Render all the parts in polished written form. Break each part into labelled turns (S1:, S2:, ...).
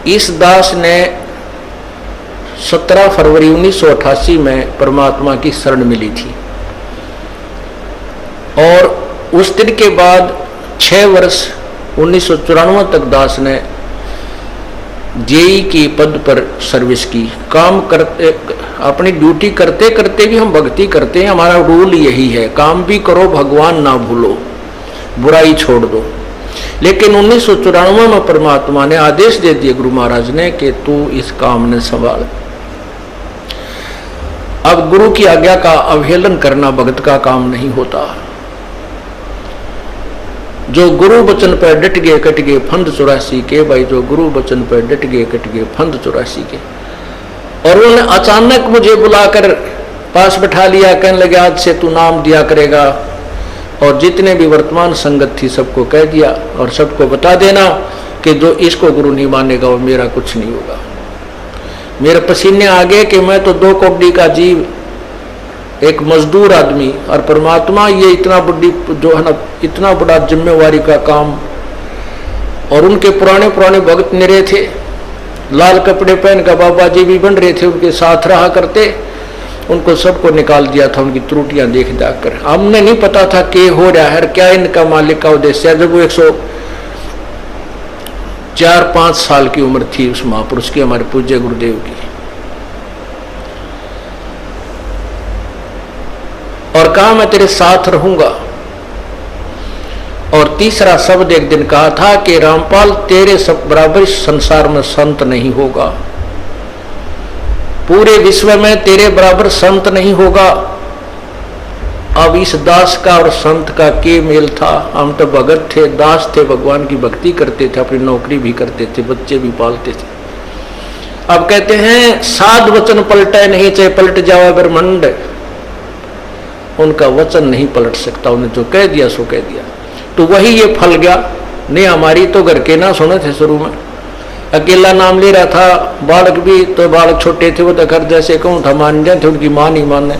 S1: इस दास ने 17 फरवरी 1988 में परमात्मा की शरण मिली थी और उस दिन के बाद 6 वर्ष 1994 तक दास ने जेई की पद पर सर्विस की। काम करते, अपनी ड्यूटी करते करते भी हम भक्ति करते हैं। हमारा रूल यही है, काम भी करो भगवान ना भूलो, बुराई छोड़ दो। लेकिन 1994 में परमात्मा ने आदेश दे दिए गुरु महाराज ने कि तू इस काम ने संभाल। अब गुरु की आज्ञा का अवहेलन करना भगत का काम नहीं होता। जो गुरु वचन पर डट गए कट गए फंद 84 के। भाई जो गुरु वचन पर डट गए कट गए फंद 84 के। और उन्होंने अचानक मुझे बुलाकर पास बैठा लिया, कहने लगे आज से तू नाम दिया करेगा और जितने भी वर्तमान संगत थी सबको कह दिया और सबको बता देना कि जो इसको गुरु नहीं मानेगा वो मेरा कुछ नहीं होगा। मेरे पसीने आ गए कि मैं तो 2 कौड़ी का जीव, एक मजदूर आदमी, और परमात्मा ये इतना बड़ी जो है ना, इतना बड़ा जिम्मेवारी का काम। और उनके पुराने पुराने भक्त निरे थे, लाल कपड़े पहन कर बाबा जी भी बन रहे थे, उनके साथ रहा करते। उनको सबको निकाल दिया था उनकी त्रुटियां देख देख कर। हमने नहीं पता था कि हो रहा है, क्या इनका मालिक का उद्देश्य है। जब वो 104-5 साल की उम्र थी उस महापुरुष की, हमारे पूज्य गुरुदेव की, और कहा मैं तेरे साथ रहूंगा। और तीसरा शब्द एक दिन कहा था कि रामपाल तेरे सब बराबर संसार में संत नहीं होगा, पूरे विश्व में तेरे बराबर संत नहीं होगा। अब इस दास का और संत का के मेल था। हम तो भगत थे, दास थे, भगवान की भक्ति करते थे, अपनी नौकरी भी करते थे, बच्चे भी पालते थे। अब कहते हैं साध वचन पलटे नहीं, चाहे पलट जावा ब्रह्मंड। उनका वचन नहीं पलट सकता, उन्हें जो कह दिया सो कह दिया। तो वही ये फल गया। नहीं हमारी तो घर के ना सुने थे, शुरू में अकेला नाम ले रहा था। बालक भी तो बालक छोटे थे, वो तो घर जैसे कहूँ था मान जाते, उनकी माँ नहीं माने,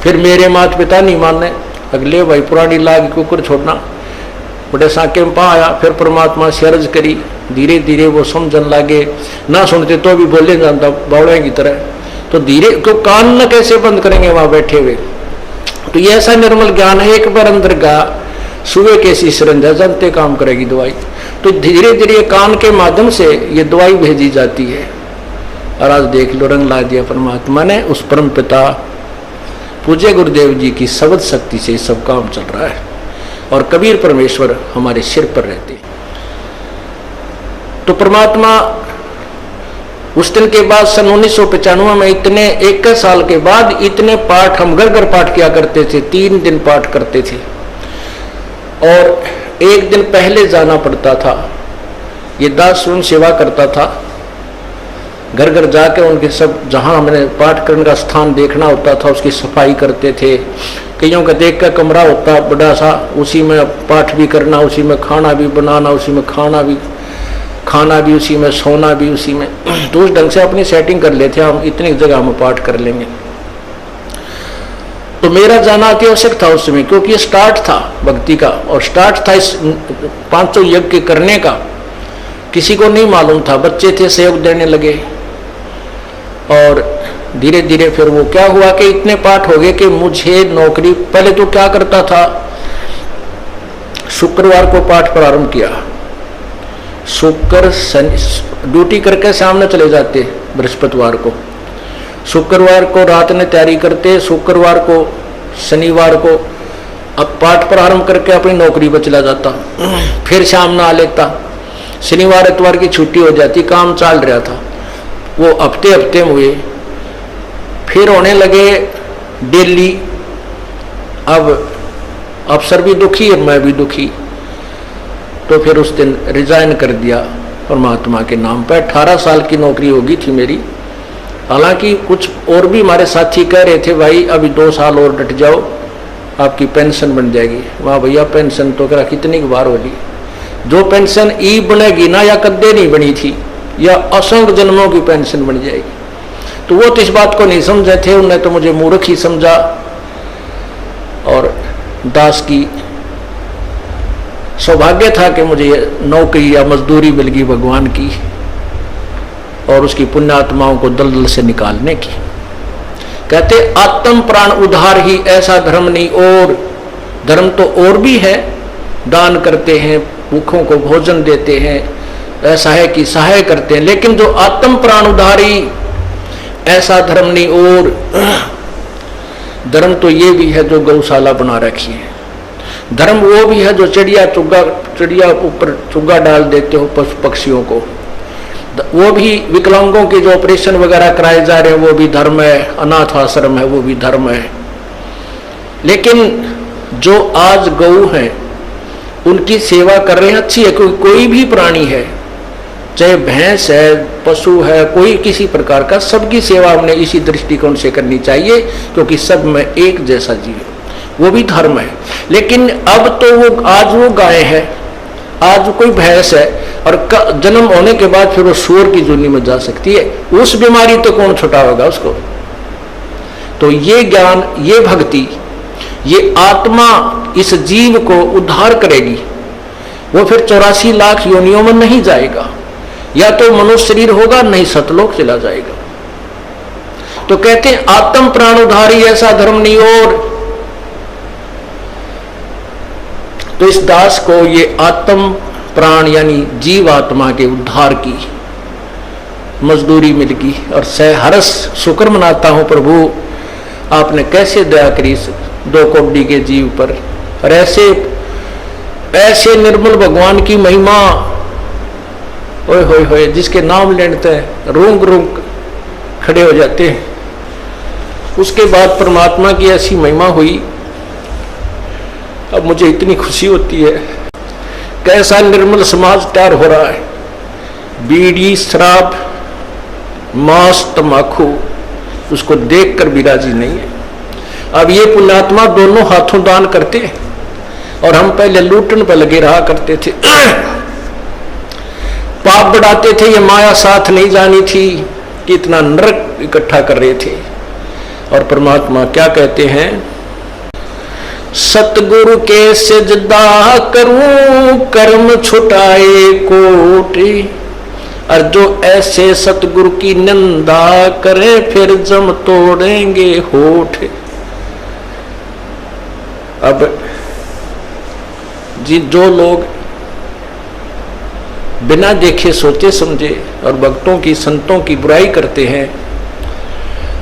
S1: फिर मेरे माता पिता नहीं माने। अगले भाई पुरानी लाग कुकर छोड़ना, बड़े साके में पा आया। फिर परमात्मा से अर्ज करी, धीरे धीरे वो समझन लागे। ना सुनते तो भी बोले जानता बावड़े की तरह। तो धीरे तो कान न कैसे बंद करेंगे वहां बैठे हुए। तो ये ऐसा निर्मल ज्ञान है, एक बार अंदर गा सुबह कैसी सरंजा जानते काम करेगी दवाई। तो धीरे धीरे कान के माध्यम से ये दवाई भेजी जाती है। और आज देख लो रंग ला दिया परमात्मा ने। उस परम पिता पूज्य गुरुदेव जी की शब्द शक्ति से सब काम चल रहा है और कबीर परमेश्वर हमारे सिर पर रहते। तो परमात्मा उस दिन के बाद सन 1995 में इतने 21 साल के बाद इतने पाठ हम घर घर पाठ किया करते थे। 3 दिन पाठ करते थे और 1 दिन पहले जाना पड़ता था। ये दास स्वयं सेवा करता था, घर घर जाके उनके सब जहां हमने पाठ करने का स्थान देखना होता था उसकी सफाई करते थे। कईयों का देख कर कमरा होता बड़ा सा, उसी में पाठ भी करना, उसी में खाना भी बनाना, उसी में खाना भी उसी में, सोना भी उसी में। तो उस ढंग से अपनी सेटिंग कर लेते हम, इतनी जगह में पाठ कर लेंगे। तो मेरा जाना अति आवश्यक था उस समय, क्योंकि ये स्टार्ट था भक्ति का और स्टार्ट था इस 500 यज्ञ करने का। किसी को नहीं मालूम था, बच्चे थे सहयोग देने लगे। और धीरे धीरे फिर वो क्या हुआ कि इतने पाठ हो गए कि मुझे नौकरी, पहले तो क्या करता था, शुक्रवार को पाठ प्रारंभ किया। शुक्र ड्यूटी करके सामने चले जाते बृहस्पतिवार को, शुक्रवार को रात में तैयारी करते, शुक्रवार को शनिवार को अब पाठ प्रारंभ करके अपनी नौकरी पर चला जाता, फिर शाम में आ लेता। शनिवार इतवार की छुट्टी हो जाती, काम चल रहा था। वो हफ्ते में हुए, फिर होने लगे डेली। अब अफसर भी दुखी और मैं भी दुखी। तो फिर उस दिन रिजाइन कर दिया परमात्मा के नाम पर। 18 साल की नौकरी होगी थी मेरी। हालांकि कुछ और भी हमारे साथी कह रहे थे भाई अभी 2 साल और डट जाओ आपकी पेंशन बन जाएगी। वाह भैया पेंशन तो करा कितनी बार होगी। जो पेंशन ई बनेगी ना या कद्दे नहीं बनी थी, या असंख्य जन्मों की पेंशन बन जाएगी। तो वो तो इस बात को नहीं समझे थे, उन्हें तो मुझे मूर्ख ही समझा। और दास की सौभाग्य था कि मुझे नौकरी या मजदूरी मिल गई भगवान की। और उसकी पुण्यात्माओं को दलदल से निकालने की। कहते आत्म प्राण उद्धार ही ऐसा धर्म नहीं, और धर्म तो और भी है, दान करते हैं, भूखों को भोजन देते हैं, ऐसा है कि सहाय करते हैं, लेकिन जो आत्म प्राण उद्धारी ऐसा धर्म नहीं। और धर्म तो ये भी है जो गौशाला बना रखी है, धर्म वो भी है जो चिड़िया ऊपर चुग्गा डाल देते हो पशु पक्षियों को, वो भी विकलांगों के जो ऑपरेशन वगैरह कराए जा रहे हैं वो भी धर्म है, अनाथ आश्रम है वो भी धर्म है। लेकिन जो आज गौ हैं उनकी सेवा कर रहे हैं, अच्छी है, क्योंकि कोई भी प्राणी है, चाहे भैंस है, पशु है, कोई किसी प्रकार का, सबकी सेवा हमने इसी दृष्टिकोण से करनी चाहिए, क्योंकि सब में एक जैसा जीव, वो भी धर्म है। लेकिन अब तो वो आज वो गाय है, आज कोई भैंस है, और जन्म होने के बाद फिर वो सूअर की जूनी में जा सकती है, उस बीमारी तो कौन छुटावेगा उसको। तो ये ज्ञान, ये भक्ति, ये आत्मा इस जीव को उद्धार करेगी। वो फिर 84 लाख योनियों में नहीं जाएगा, या तो मनुष्य शरीर होगा, नहीं सतलोक चला जाएगा। तो कहते हैं आत्म प्राण उद्धारी ऐसा धर्म नहीं। और तो इस दास को ये आत्म प्राण यानी जीव आत्मा के उद्धार की मजदूरी मिल गई, और सहर्ष शुक्र मनाता हूं प्रभु, आपने कैसे दया करी 2 कोड़ी के जीव पर। और ऐसे निर्मल भगवान की महिमा, ओए होए होए, जिसके नाम लेते हैं रूंग रूंग खड़े हो जाते हैं। उसके बाद परमात्मा की ऐसी महिमा हुई, अब मुझे इतनी खुशी होती है। कैसा निर्मल समाज तैयार हो रहा है, बीड़ी शराब मांस तम्बाकू उसको देखकर भी राजी नहीं है। अब ये पुण्यात्मा दोनों हाथों दान करते हैं, और हम पहले लूटन पर लगे रहा करते थे, पाप बढ़ाते थे, ये माया साथ नहीं जानी थी कि इतना नरक इकट्ठा कर रहे थे। और परमात्मा क्या कहते हैं, सतगुरु के सिजदा करूं कर्म छुटाए कोटि, और जो ऐसे सतगुरु की निंदा करे फिर जम तोड़ेंगे होठ। अब जो लोग बिना देखे सोचे समझे और भक्तों की संतों की बुराई करते हैं,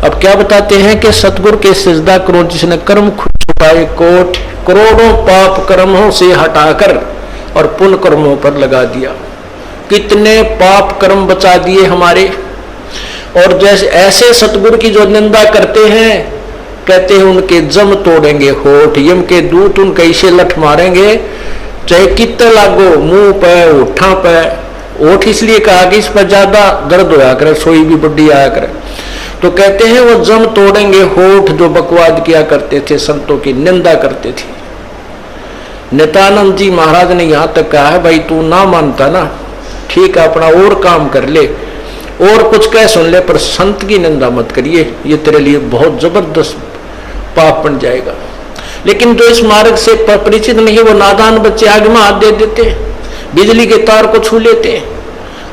S1: अब क्या बताते हैं कि सतगुरु के सिजदा करो जिसने कर्म छुपाए कोट, करोड़ों पाप कर्मों से हटाकर और पुण्य कर्मों पर लगा दिया। कितने पाप कर्म बचा दिए हमारे। और जैसे ऐसे सतगुरु की जो निंदा करते हैं, कहते हैं उनके जम तोड़ेंगे होठ, यम के दूत उनके ऐसे लठ मारेंगे, चाहे कितने लागो, मुंह पे होठा पे। होठ इसलिए कहा कि इस पर ज्यादा दर्द होया करे, सोई भी बड्डी आया करे। तो कहते हैं वो जम तोड़ेंगे होठ जो बकवाद किया करते थे, संतों की निंदा करते थे। नित्यानंद जी महाराज ने यहां तक कहा है, भाई तू ना मानता ना, ठीक है अपना और काम कर ले और कुछ कह सुन ले, पर संत की निंदा मत करिए, ये तेरे लिए बहुत जबरदस्त पाप बन जाएगा। लेकिन जो इस मार्ग से परिचित नहीं है, वो नादान बच्चे आगे में हाथ दे देते, बिजली के तार को छू लेते,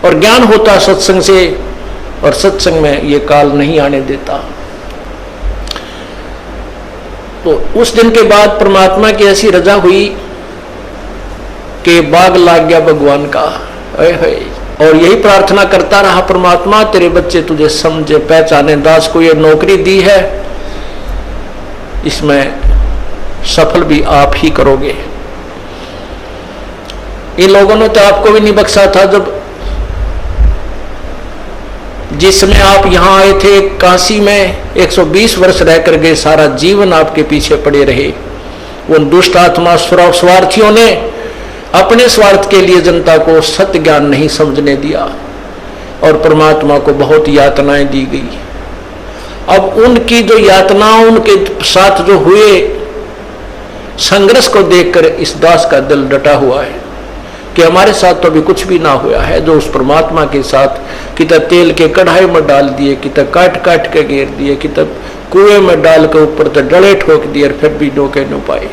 S1: और ज्ञान होता सत्संग से, और सत्संग में ये काल नहीं आने देता। तो उस दिन के बाद परमात्मा की ऐसी रजा हुई कि बाग लाग गया भगवान का। और यही प्रार्थना करता रहा, परमात्मा तेरे बच्चे तुझे समझे पहचाने, दास को ये नौकरी दी है, इसमें सफल भी आप ही करोगे। इन लोगों ने तो आपको भी नहीं बख्शा था, जब जिस समय आप यहां आए थे काशी में 120 वर्ष रहकर गए, सारा जीवन आपके पीछे पड़े रहे। उन दुष्ट आत्मा स्वार्थियों ने अपने स्वार्थ के लिए जनता को सत्य ज्ञान नहीं समझने दिया, और परमात्मा को बहुत यातनाएं दी गई। अब उनकी जो यातनाओं, उनके साथ जो हुए संघर्ष को देखकर इस दास का दिल डटा हुआ है कि हमारे साथ तो अभी कुछ भी ना हुआ है। जो उस परमात्मा के साथ कितना तेल के कढ़ाई में डाल दिए, कितना काट काट के घेर दिए, कितना कुएं में डाल के ऊपर तो डले ठोक दिए, फिर भी डोके न पाए।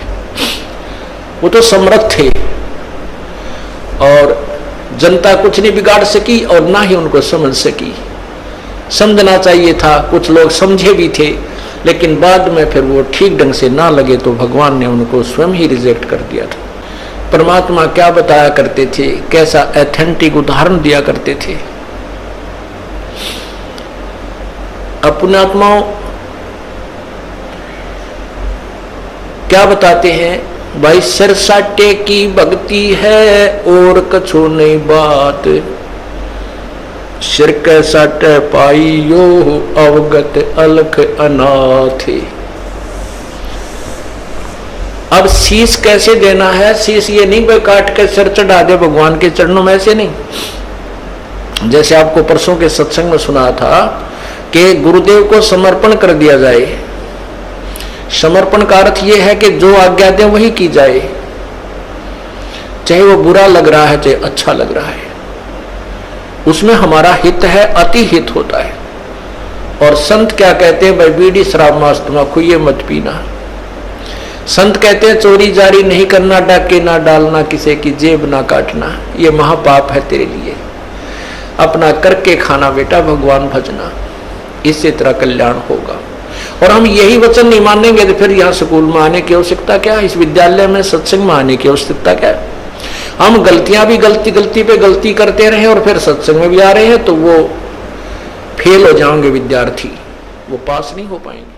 S1: वो तो समर्थ थे। और जनता कुछ नहीं बिगाड़ सकी और ना ही उनको समझ सकी। समझना चाहिए था, कुछ लोग समझे भी थे, लेकिन बाद में फिर वो ठीक ढंग से ना लगे तो भगवान ने उनको स्वयं ही रिजेक्ट कर दिया था। परमात्मा क्या बताया करते थे, कैसा ऑथेंटिक उदाहरण दिया करते थे। अपने आत्माओं क्या बताते हैं, भाई सिरसाटे की भक्ति है और कछु नहीं बात, सिर के साटे पाइयो अवगत अलख अनाथ। अब शीश कैसे देना है, शीश ये नहीं भाई काट के सिर चढ़ा दे भगवान के चरणों में, ऐसे नहीं। जैसे आपको परसों के सत्संग में सुना था कि गुरुदेव को समर्पण कर दिया जाए। समर्पण का अर्थ यह है कि जो आज्ञा दे वही की जाए, चाहे वो बुरा लग रहा है चाहे अच्छा लग रहा है, उसमें हमारा हित है, अति हित होता है। और संत क्या कहते हैं, भाई बीड़ी शराब मांस तम्बाकू ये मत पीना। संत कहते हैं चोरी जारी नहीं करना, डाके ना डालना, किसी की जेब ना काटना, ये महापाप है तेरे लिए। अपना करके खाना बेटा, भगवान भजना, इससे तेरा कल्याण होगा। और हम यही वचन नहीं मानेंगे तो फिर यहाँ स्कूल में आने की आवश्यकता क्या, इस विद्यालय में सत्संग में आने की आवश्यकता क्या। हम गलतियां भी गलती पे गलती करते रहे और फिर सत्संग में भी आ रहे हैं तो वो फेल हो जाएंगे विद्यार्थी, वो पास नहीं हो पाएंगे।